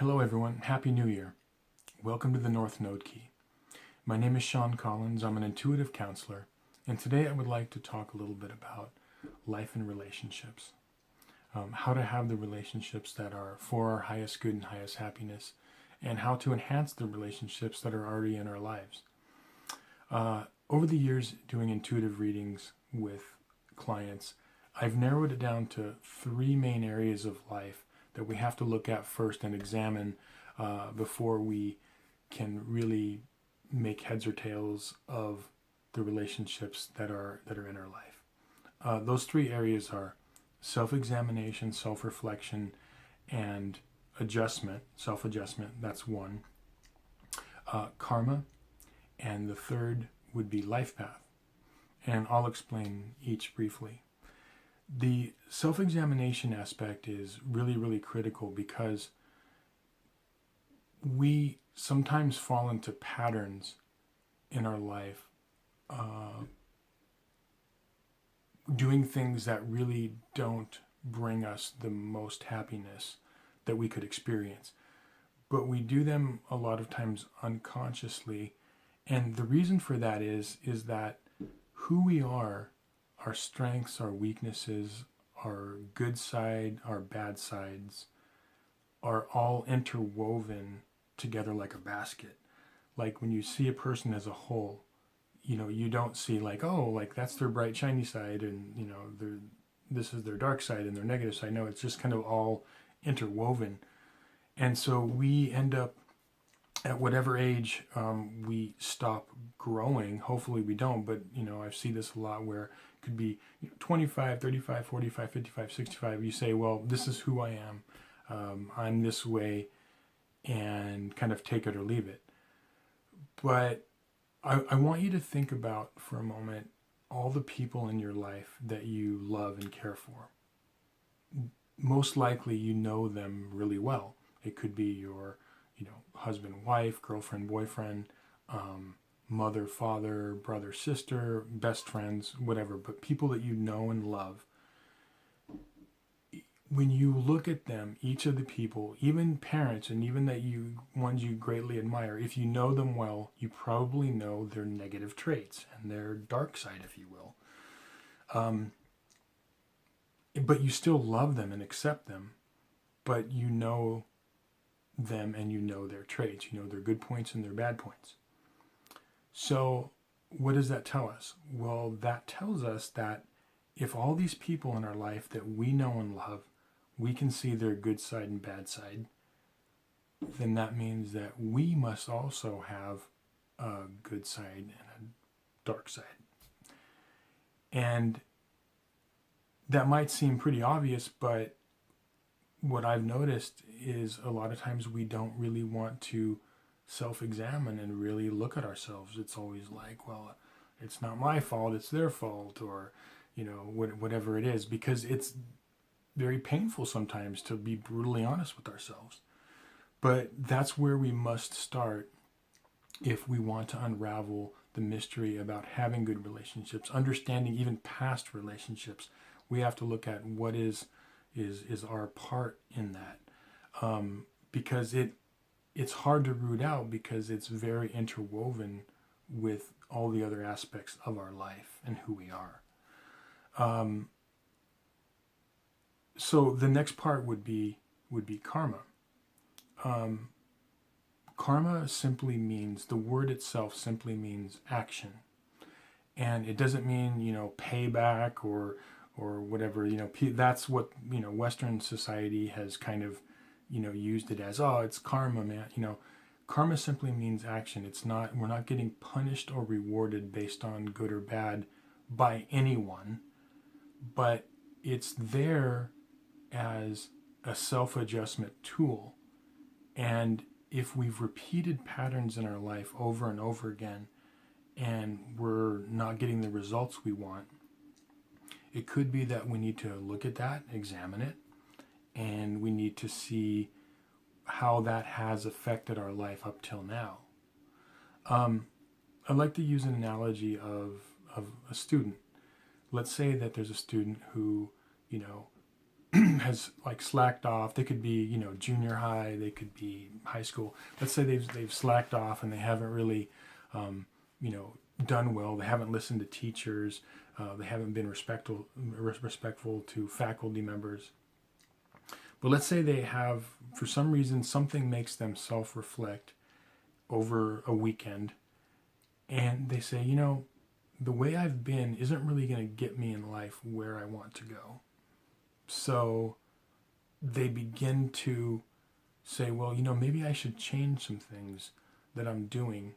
Hello everyone, Happy New Year. Welcome to the North Node Key. My name is Sean Collins, I'm an intuitive counselor, and today I would like to talk a little bit about life and relationships. How to have the relationships that are for our highest good and highest happiness, and how to enhance the relationships that are already in our lives. Over the years doing intuitive readings with clients, I've narrowed it down to three main areas of life that we have to look at first and examine before we can really make heads or tails of the relationships that are in our life. Those three areas are self-examination, self-reflection, and adjustment, self-adjustment. That's one. Karma, and the third would be life path. And I'll explain each briefly. The self-examination aspect is really, really critical because we sometimes fall into patterns in our life, doing things that really don't bring us the most happiness that we could experience. But we do them a lot of times unconsciously. And the reason for that is that who we are, our strengths, our weaknesses, our good side, our bad sides, are all interwoven together like a basket. Like when you see a person as a whole, you don't see like, oh, like that's their bright shiny side and this is their dark side and their negative side. No, it's just kind of all interwoven. And so we end up at whatever age we stop growing. Hopefully we don't, but I've seen this a lot where it could be 25, 35, 45, 55, 65. You say, well, this is who I am. I'm this way, and kind of take it or leave it. But I want you to think about for a moment all the people in your life that you love and care for. Most likely you know them really well. It could be your husband, wife, girlfriend, boyfriend, mother, father, brother, sister, best friends, whatever, but people that you know and love. When you look at them, each of the people, even parents and even ones you greatly admire, if you know them well, you probably know their negative traits and their dark side, if you will. But you still love them and accept them, but you know them and you know their traits, you know their good points and their bad points. So what does that tell us? Well, that tells us that if all these people in our life that we know and love, we can see their good side and bad side, then that means that we must also have a good side and a dark side. And that might seem pretty obvious, but what I've noticed is a lot of times we don't really want to self-examine and really look at ourselves. It's always like, well, it's not my fault, it's their fault, or whatever it is, because it's very painful sometimes to be brutally honest with ourselves. But that's where we must start if we want to unravel the mystery about having good relationships, understanding even past relationships. We have to look at what is our part in that, because it's hard to root out because it's very interwoven with all the other aspects of our life and who we are. So the next part would be karma. Karma simply means, the word itself simply means action, and it doesn't mean payback or whatever. That's what Western society has kind of used it as. Oh, it's karma, man. Karma simply means action. It's not, we're not getting punished or rewarded based on good or bad by anyone, but it's there as a self-adjustment tool. And if we've repeated patterns in our life over and over again and we're not getting the results we want, it could be that we need to look at that, examine it, and we need to see how that has affected our life up till now. I'd like to use an analogy of a student. Let's say that there's a student who, has like slacked off. They could be, junior high, they could be high school. Let's say they've slacked off and they haven't really, done well. They haven't listened to teachers. They haven't been respectful to faculty members. But let's say they have, for some reason, something makes them self-reflect over a weekend, and they say, the way I've been isn't really going to get me in life where I want to go. So they begin to say, well, maybe I should change some things that I'm doing,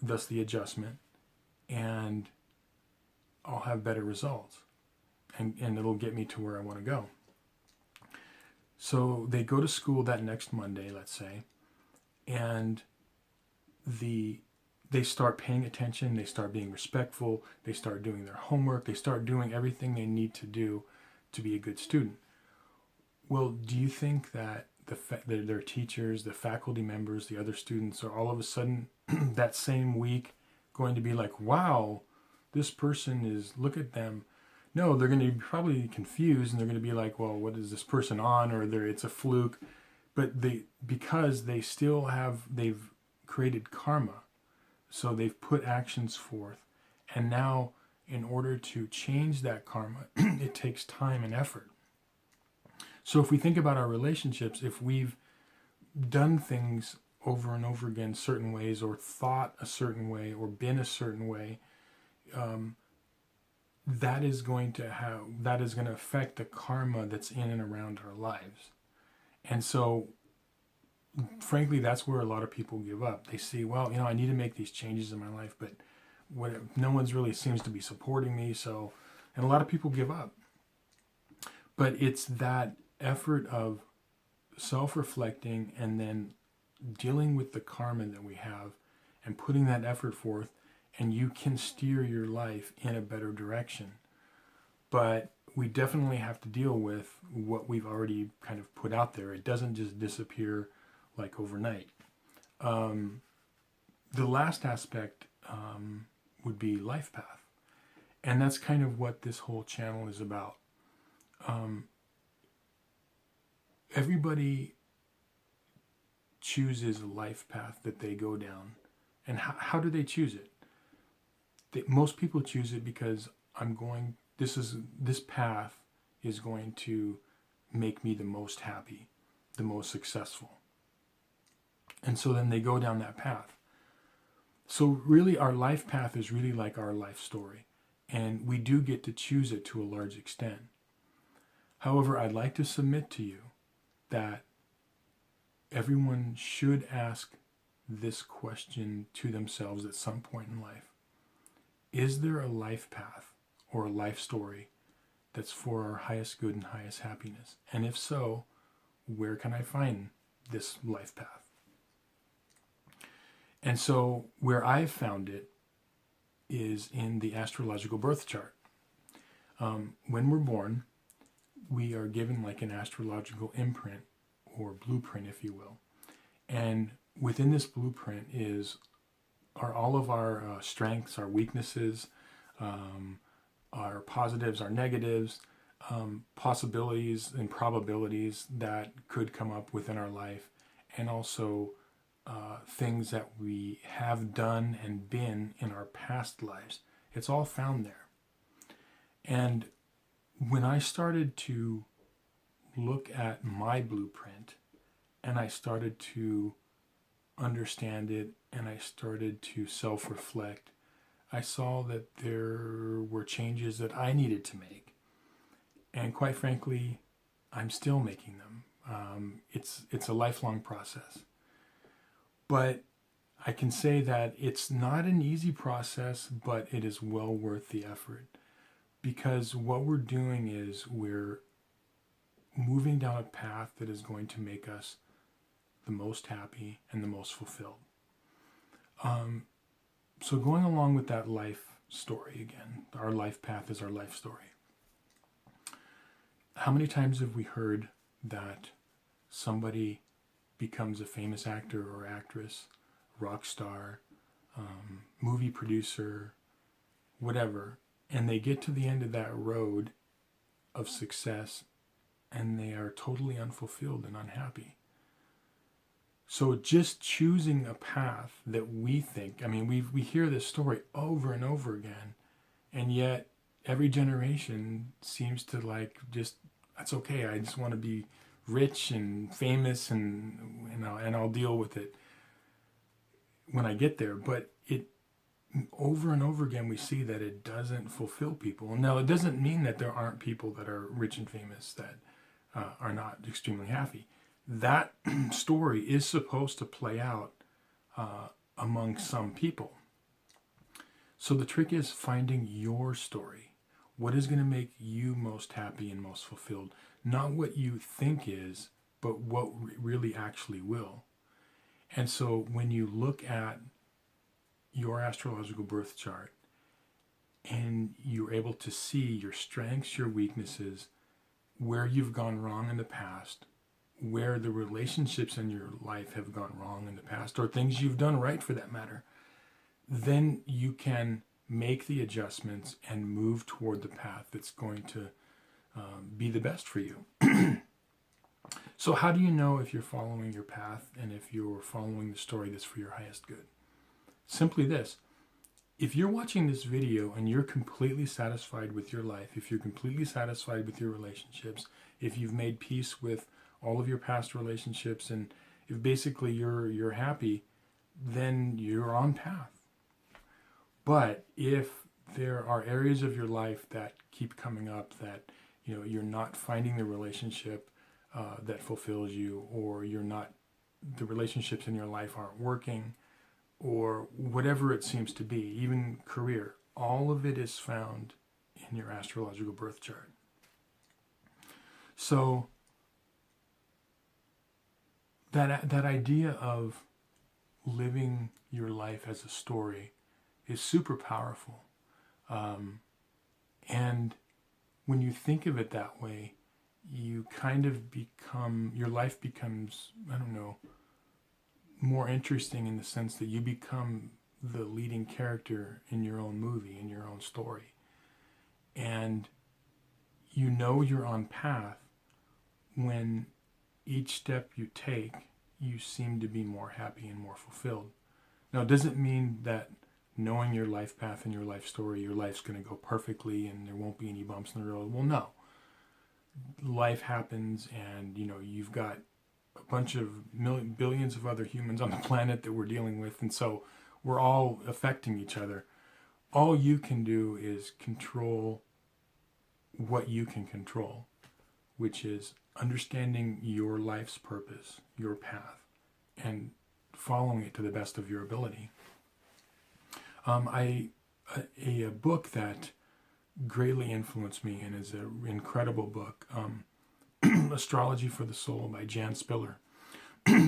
thus the adjustment, and I'll have better results, and it'll get me to where I want to go. So they go to school that next Monday, let's say, and they start paying attention, they start being respectful, they start doing their homework, they start doing everything they need to do to be a good student. Well, do you think that their teachers, the faculty members, the other students are all of a sudden that same week going to be like, wow, this person is, look at them? No, they're going to be probably confused, and they're going to be like, well, what is this person on? Or it's a fluke. But because they've created karma. So they've put actions forth. And now, in order to change that karma, it takes time and effort. So if we think about our relationships, if we've done things over and over again certain ways, or thought a certain way, or been a certain way, that is going to affect the karma that's in and around our lives. And so, frankly, that's where a lot of people give up. They see, well, I need to make these changes in my life, but no one's really seems to be supporting me. So, and a lot of people give up. But it's that effort of self-reflecting and then dealing with the karma that we have and putting that effort forth, and you can steer your life in a better direction. But we definitely have to deal with what we've already kind of put out there. It doesn't just disappear like overnight. The last aspect would be life path. And that's kind of what this whole channel is about. Everybody chooses a life path that they go down. And how do they choose it? Most people choose it because this path is going to make me the most happy, the most successful. And so then they go down that path. So really our life path is really like our life story. And we do get to choose it to a large extent. However, I'd like to submit to you that everyone should ask this question to themselves at some point in life. Is there a life path or a life story that's for our highest good and highest happiness? And if so, where can I find this life path? And so where I've found it is in the astrological birth chart. When we're born, we are given like an astrological imprint or blueprint, if you will. And within this blueprint are all of our strengths, our weaknesses, our positives, our negatives, possibilities and probabilities that could come up within our life, and also things that we have done and been in our past lives. It's all found there. And when I started to look at my blueprint and I started to understand it and I started to self-reflect, I saw that there were changes that I needed to make. And quite frankly, I'm still making them. It's a lifelong process. But I can say that it's not an easy process, but it is well worth the effort. Because what we're doing is we're moving down a path that is going to make us the most happy and the most fulfilled. So going along with that life story again, our life path is our life story. How many times have we heard that somebody becomes a famous actor or actress, rock star, movie producer, whatever, and they get to the end of that road of success and they are totally unfulfilled and unhappy. So just choosing a path that we think, I mean, we hear this story over and over again, and yet every generation seems to like just, that's okay, I just want to be rich and famous, and I'll deal with it when I get there. But it, over and over again, we see that it doesn't fulfill people. Now, it doesn't mean that there aren't people that are rich and famous that are not extremely happy. That story is supposed to play out among some people. So the trick is finding your story. What is going to make you most happy and most fulfilled? Not what you think is, but what really actually will. And so when you look at your astrological birth chart and you're able to see your strengths, your weaknesses, where you've gone wrong in the past, where the relationships in your life have gone wrong in the past, or things you've done right for that matter, then you can make the adjustments and move toward the path that's going to be the best for you. So how do you know if you're following your path and if you're following the story that's for your highest good? Simply this. If you're watching this video and you're completely satisfied with your life, if you're completely satisfied with your relationships, if you've made peace with all of your past relationships, and if basically you're happy, then you're on path. But if there are areas of your life that keep coming up that you're not finding the relationship that fulfills you, or the relationships in your life aren't working, or whatever it seems to be, even career, all of it is found in your astrological birth chart. So that idea of living your life as a story is super powerful. And when you think of it that way, you kind of your life becomes, more interesting in the sense that you become the leading character in your own movie, in your own story. And you're on path when each step you take, you seem to be more happy and more fulfilled. Now, it doesn't mean that knowing your life path and your life story, your life's going to go perfectly and there won't be any bumps in the road. Well, no. Life happens, and you've got a bunch of billions of other humans on the planet that we're dealing with, and so we're all affecting each other. All you can do is control what you can control, which is understanding your life's purpose, your path, and following it to the best of your ability. A book that greatly influenced me and is an incredible book, Astrology for the Soul by Jan Spiller.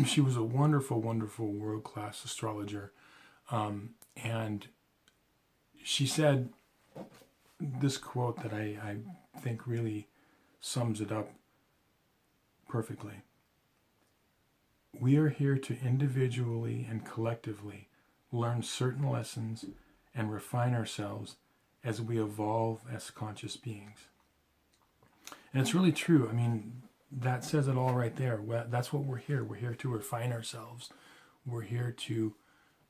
She was a wonderful, wonderful world-class astrologer. And she said this quote that I think really sums it up perfectly. We are here to individually and collectively learn certain lessons and refine ourselves as we evolve as conscious beings. And it's really true. I mean, that says it all right there. That's what we're here. We're here to refine ourselves. We're here to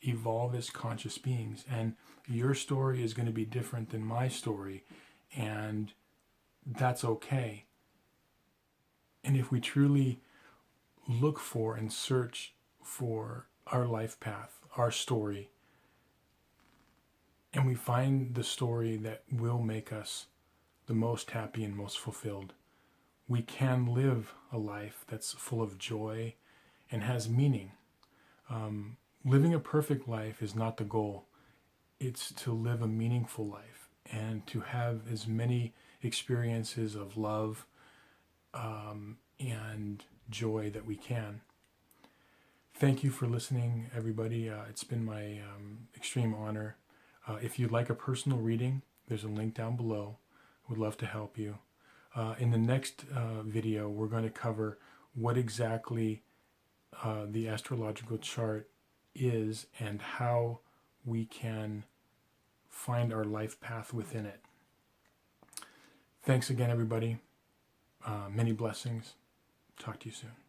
evolve as conscious beings. And your story is going to be different than my story. And that's okay. And if we truly look for and search for our life path, our story, and we find the story that will make us the most happy and most fulfilled, we can live a life that's full of joy and has meaning. Living a perfect life is not the goal. It's to live a meaningful life and to have as many experiences of love and joy that we can. Thank you for listening, everybody. It's been my extreme honor. If you'd like a personal reading, there's a link down below. Would love to help you. In the next video, we're going to cover what exactly the astrological chart is and how we can find our life path within it. Thanks again, everybody. Many blessings. Talk to you soon.